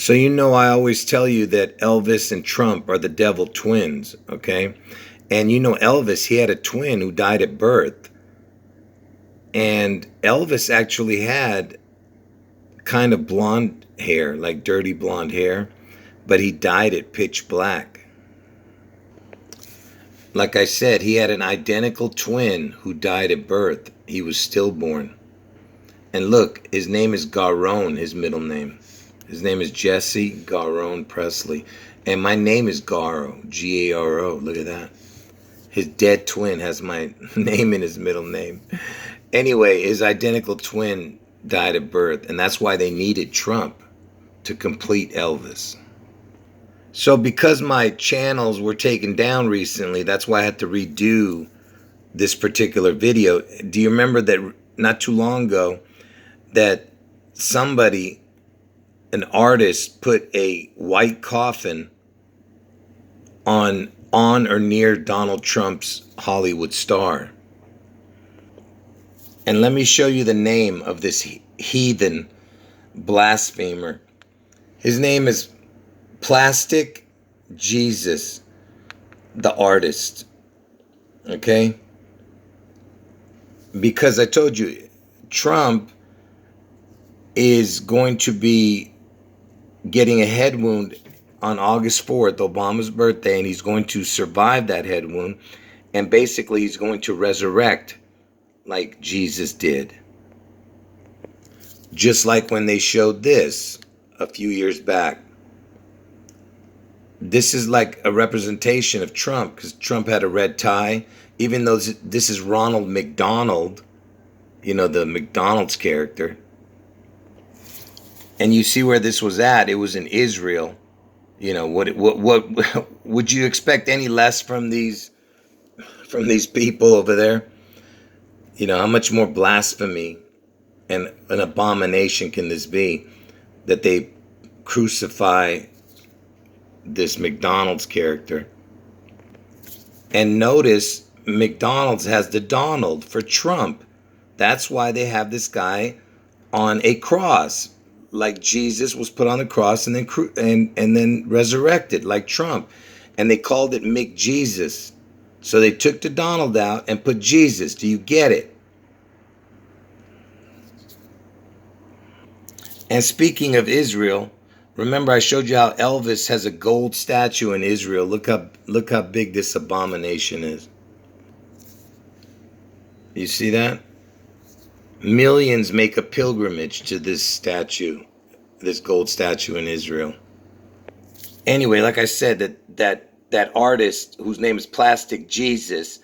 So I always tell you that Elvis and Trump are the devil twins, okay? And Elvis, he had a twin who died at birth. And Elvis actually had kind of blonde hair, like dirty blonde hair, but he dyed it pitch black. Like I said, he had an identical twin who died at birth. He was stillborn. And look, his name is Garone, his middle name. His name is Jesse Garone Presley. And my name is Garo, Garo. Look at that. His dead twin has my name in his middle name. Anyway, his identical twin died at birth, and that's why they needed Trump to complete Elvis. So because my channels were taken down recently, that's why I had to redo this particular video. Do you remember that not too long ago that somebody, an artist, put a white coffin on or near Donald Trump's Hollywood star? And let me show you the name of this heathen blasphemer. His name is Plastic Jesus, the artist. Okay? Because I told you, Trump is going to be getting a head wound on August 4th, Obama's birthday, and he's going to survive that head wound. And basically, he's going to resurrect like Jesus did. Just like when they showed this a few years back. This is like a representation of Trump, because Trump had a red tie. Even though this is Ronald McDonald, the McDonald's character. And you see where this was at. It was in Israel. What would you expect any less from these people over there? How much more blasphemy and an abomination can this be, that they crucify this McDonald's character? And notice McDonald's has the Donald for Trump. That's why they have this guy on a cross, like Jesus was put on the cross and then resurrected, like Trump. And they called it McJesus. So they took the Donald out and put Jesus. Do you get it? And speaking of Israel, remember I showed you how Elvis has a gold statue in Israel. Look how big this abomination is. You see that? Millions make a pilgrimage to this statue, this gold statue in Israel. Anyway, like I said, that artist whose name is Plastic Jesus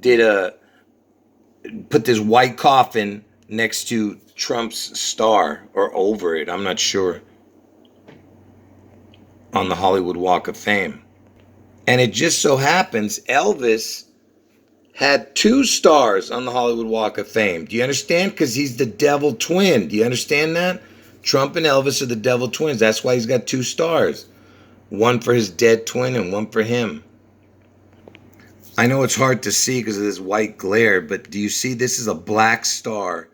put this white coffin next to Trump's star, or over it, I'm not sure, on the Hollywood Walk of Fame. And it just so happens Elvis had 2 stars on the Hollywood Walk of Fame. Do you understand? Because he's the devil twin. Do you understand that? Trump and Elvis are the devil twins. That's why he's got 2 stars. One for his dead twin and one for him. I know it's hard to see because of this white glare, but do you see this is a black star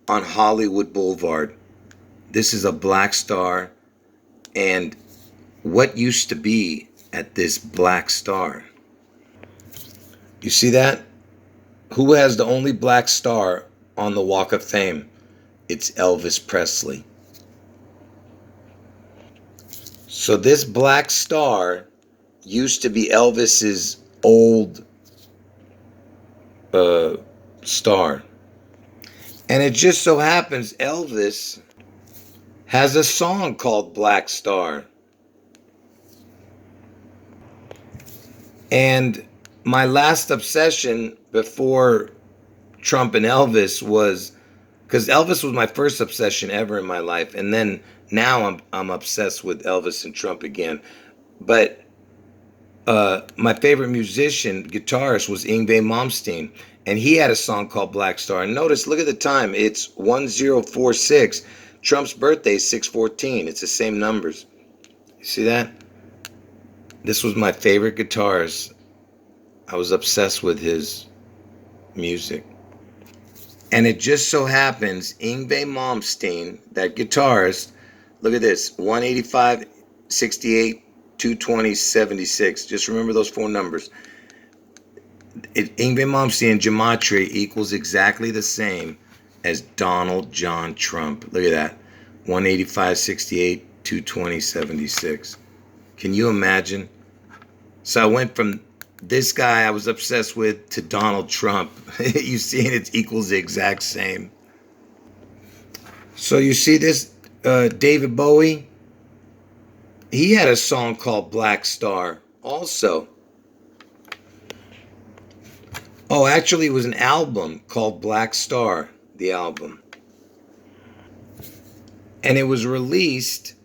on Hollywood Boulevard? This is a black star. And what used to be at this black star? You see that? Who has the only black star on the Walk of Fame? It's Elvis Presley. So this black star used to be Elvis's old star. And it just so happens Elvis has a song called Black Star. And my last obsession before Trump and Elvis was, because Elvis was my first obsession ever in my life, and then now I'm obsessed with Elvis and Trump again. But my favorite musician, guitarist, was Yngwie Malmsteen, and he had a song called Black Star. And notice, look at the time. It's 1046. Trump's birthday is 614. It's the same numbers. You see that? This was my favorite guitarist. I was obsessed with his music. And it just so happens Yngwie Malmsteen, that guitarist, Look at this. 185, 68, 220, 76. Just remember those four numbers. Ingve Malmsteen in gematria equals exactly the same as Donald John Trump. Look at that. 185, 68, 220, 76. Can you imagine? So I went from this guy I was obsessed with to Donald Trump. You see, it equals the exact same. So you see this, David Bowie? He had a song called Black Star also. Oh, actually, it was an album called Black Star, the album. And it was released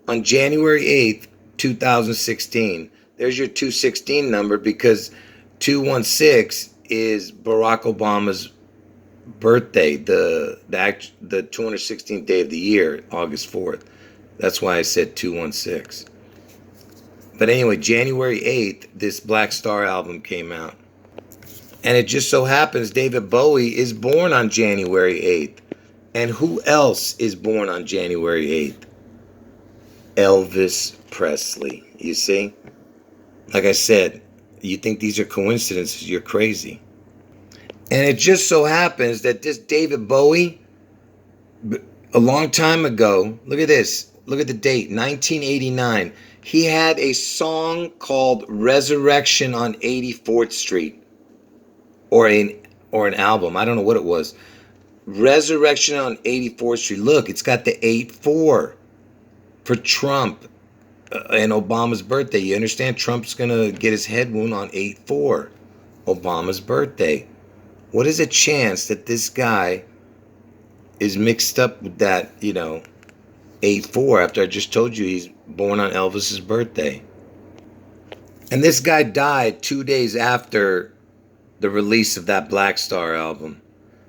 on January 8th, 2016. There's your 216 number because 216 is Barack Obama's birthday, the 216th day of the year, August 4th. That's why I said 216. But anyway, January 8th, this Black Star album came out. And it just so happens David Bowie is born on January 8th. And who else is born on January 8th? Elvis Presley. You see? Like I said, you think these are coincidences, you're crazy. And it just so happens that this David Bowie, a long time ago, look at this. Look at the date, 1989. He had a song called Resurrection on 84th Street. Or an album. I don't know what it was. Resurrection on 84th Street. Look, it's got the 8-4 for Trump and Obama's birthday. You understand? Trump's going to get his head wound on 8-4, Obama's birthday. What is a chance that this guy is mixed up with that, 8-4 after I just told you he's born on Elvis's birthday? And this guy died 2 days after the release of that Black Star album.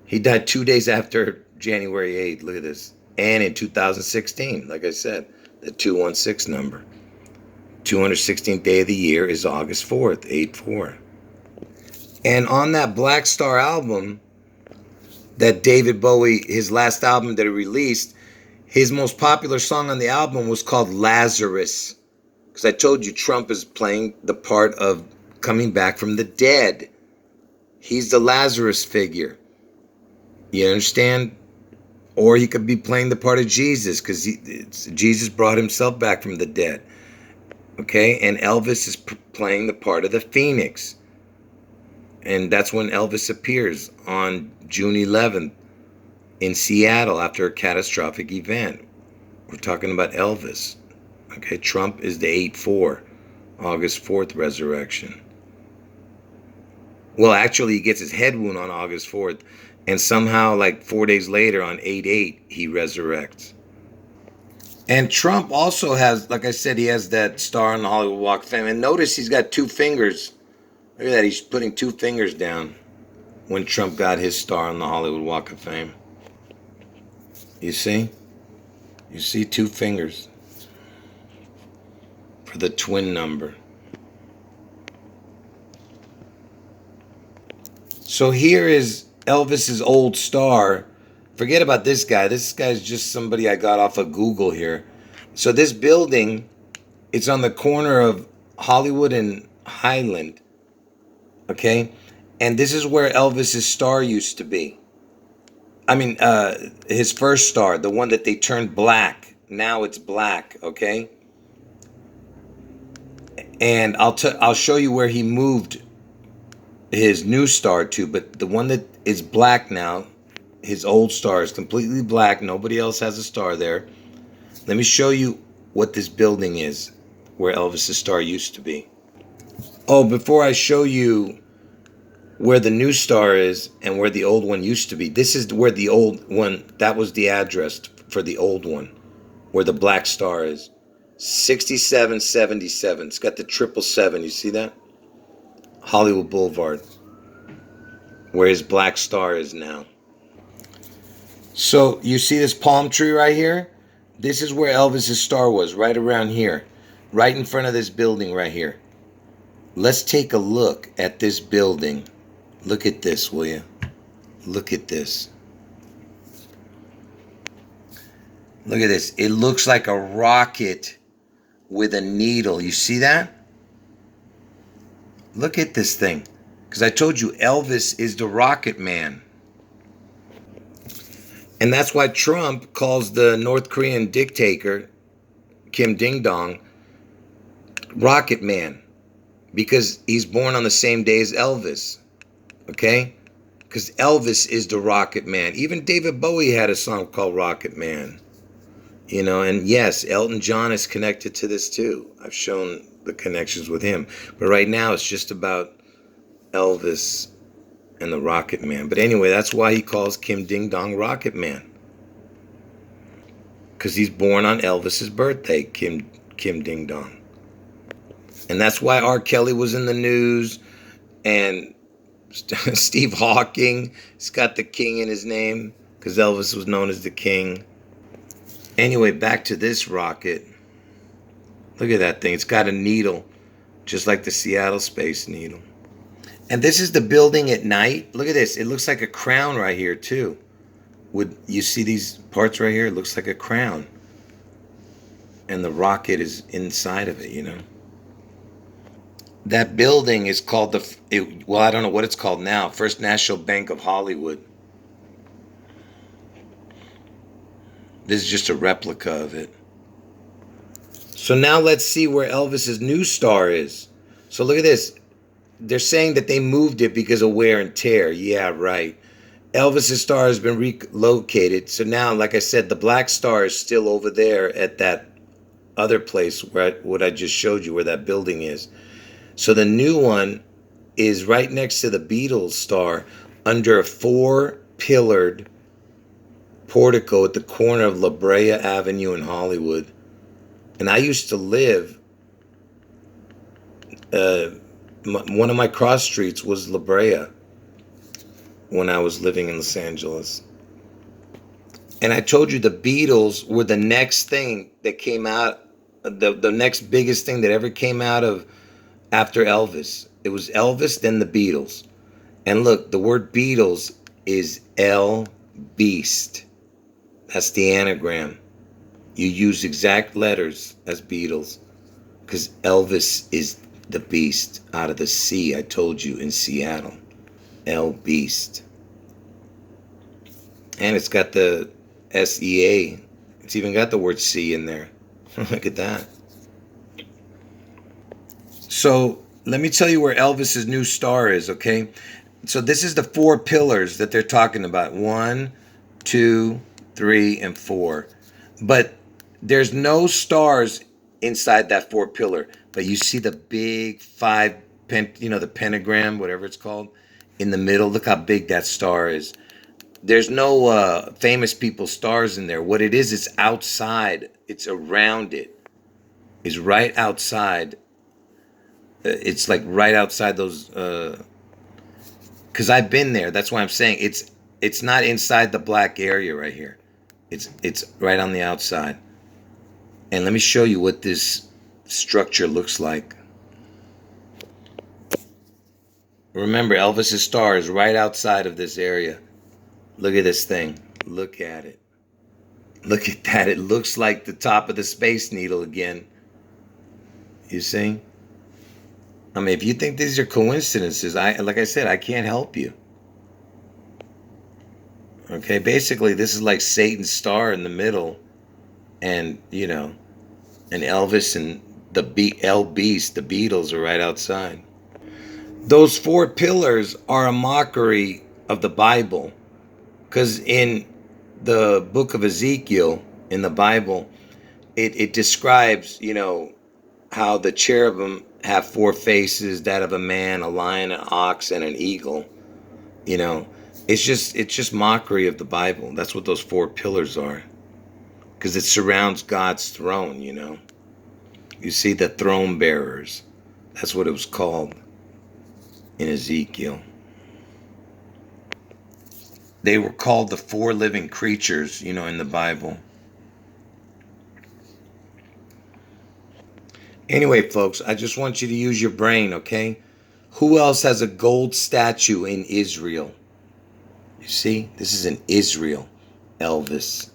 He died 2 days after January 8th. Look at this. And in 2016, like I said, the 216 number. 216th day of the year is August 4th, 8-4. And on that Black Star album, that David Bowie, his last album that he released, his most popular song on the album was called Lazarus. Because I told you Trump is playing the part of coming back from the dead. He's the Lazarus figure. You understand? Or he could be playing the part of Jesus because Jesus brought himself back from the dead. Okay? And Elvis is playing the part of the Phoenix. And that's when Elvis appears on June 11th in Seattle after a catastrophic event. We're talking about Elvis. Okay? Trump is the 8-4, August 4th resurrection. Well, actually, he gets his head wound on August 4th, and somehow, like 4 days later, on 8-8, he resurrects. And Trump also has, like I said, he has that star on the Hollywood Walk of Fame. And notice he's got two fingers. Look at that, he's putting two fingers down when Trump got his star on the Hollywood Walk of Fame. You see? You see two fingers for the twin number. So here is Elvis's old star. Forget about this guy. This guy's just somebody I got off of Google here. So this building, it's on the corner of Hollywood and Highland. Okay? And this is where Elvis's star used to be. I mean, his first star, the one that they turned black. Now it's black, okay? And I'll show you where he moved his new star to, but the one that is black now, his old star is completely black. Nobody else has a star there. Let me show you what this building is, where Elvis's star used to be. Oh, before I show you where the new star is and where the old one used to be, this is where the old one, that was the address for the old one, where the black star is. 6777. It's got the 777. You see that? Hollywood Boulevard, where his black star is now. So you see this palm tree right here? This is where Elvis's star was, right around here, right in front of this building right here. Let's take a look at this building. Look at this, will you? Look at this. Look at this. It looks like a rocket with a needle. You see that? Look at this thing. Because I told you Elvis is the Rocket Man. And that's why Trump calls the North Korean dictator, Kim Ding Dong, Rocket Man. Because he's born on the same day as Elvis. Okay? Because Elvis is the Rocket Man. Even David Bowie had a song called Rocket Man. You know, and yes, Elton John is connected to this too. I've shown the connections with him. But right now it's just about Elvis and the Rocket Man. But anyway, that's why he calls Kim Ding Dong Rocket Man. Because he's born on Elvis's birthday, Kim Ding Dong. And that's why R. Kelly was in the news. And Steve Hawking, he's got the king in his name. Because Elvis was known as the king. Anyway, back to this rocket. Look at that thing. It's got a needle, just like the Seattle Space Needle. And this is the building at night. Look at this. It looks like a crown right here, too. Would you see these parts right here? It looks like a crown. And the rocket is inside of it, you know. That building is called well, I don't know what it's called now. First National Bank of Hollywood. This is just a replica of it. So now let's see where Elvis's new star is. So look at this. They're saying that they moved it because of wear and tear. Yeah, right. Elvis's star has been relocated. So now, like I said, the black star is still over there at that other place where what I just showed you, where that building is. So the new one is right next to the Beatles star under a 4-pillared portico at the corner of La Brea Avenue in Hollywood. And I used to live, one of my cross streets was La Brea when I was living in Los Angeles. And I told you the Beatles were the next thing that came out, the next biggest thing that ever came out of after Elvis. It was Elvis, then the Beatles. And look, the word Beatles is L-Beast. That's the anagram. You use exact letters as Beatles because Elvis is the beast out of the sea, I told you, in Seattle. L-Beast. And it's got the S-E-A. It's even got the word C in there. Look at that. So let me tell you where Elvis's new star is, okay? So this is the 4 pillars that they're talking about. 1, 2, 3, and 4. But there's no stars inside that 4-pillar. But you see the big 5, the pentagram, whatever it's called, in the middle. Look how big that star is. There's no famous people stars in there. What it is, it's outside. It's around it. It's right outside. It's like right outside those. Because I've been there. That's why I'm saying it's not inside the black area right here. It's right on the outside. And let me show you what this structure looks like. Remember, Elvis's star is right outside of this area. Look at this thing. Look at it. Look at that. It looks like the top of the Space Needle again. You see? I mean, if you think these are coincidences, like I said, I can't help you. Okay, basically, this is like Satan's star in the middle. And, and Elvis and the Beast, the Beatles, are right outside. Those 4 pillars are a mockery of the Bible. Because in the book of Ezekiel, in the Bible, it describes, how the cherubim have 4 faces, that of a man, a lion, an ox, and an eagle. It's just mockery of the Bible. That's what those 4 pillars are. Because it surrounds God's throne, You see the throne bearers. That's what it was called in Ezekiel. They were called the 4 living creatures, in the Bible. Anyway, folks, I just want you to use your brain, okay? Who else has a gold statue in Israel? You see? This is in Israel, Elvis.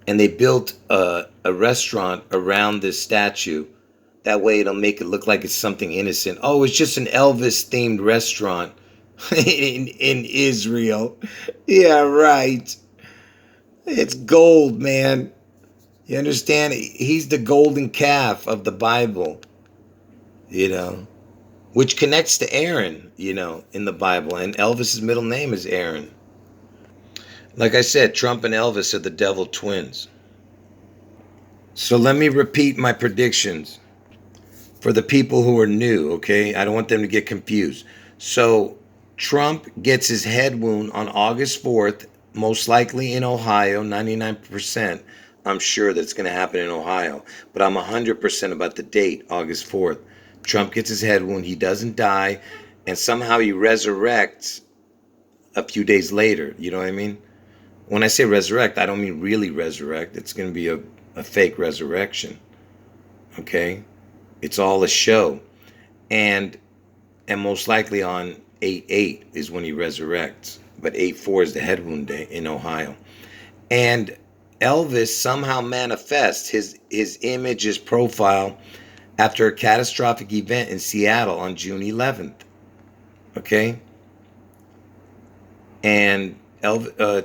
and they built a restaurant around this statue. That way it'll make it look like it's something innocent. Oh, it's just an Elvis themed restaurant in Israel. Yeah, right. It's gold, man. You understand? He's the golden calf of the Bible, you know, which connects to Aaron, you know, in the Bible. And Elvis's middle name is Aaron. Like I said, Trump and Elvis are the devil twins. So let me repeat my predictions for the people who are new, okay? I don't want them to get confused. So Trump gets his head wound on August 4th, most likely in Ohio, 99%. I'm sure that's going to happen in Ohio, but I'm 100% about the date, August 4th. Trump gets his head wound, he doesn't die, and somehow he resurrects a few days later. You know what I mean? When I say resurrect, I don't mean really resurrect. It's going to be a fake resurrection, okay? It's all a show. And most likely on 8/8 is when he resurrects. But 8/4 is the head wound day in Ohio. And Elvis somehow manifests his image, his profile, after a catastrophic event in Seattle on June 11th. Okay? And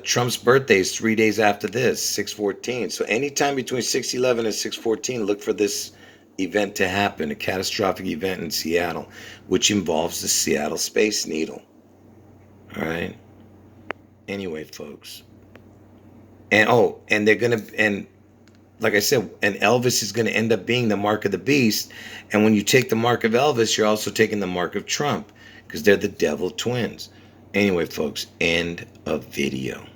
Trump's birthday is 3 days after this, 6/14. So anytime between 6/11 and 6/14, look for this event to happen, a catastrophic event in Seattle, which involves the Seattle Space Needle. All right? Anyway, folks. And they're going to, and like I said, and Elvis is going to end up being the mark of the beast. And when you take the mark of Elvis, you're also taking the mark of Trump, because they're the devil twins. Anyway, folks, end of video.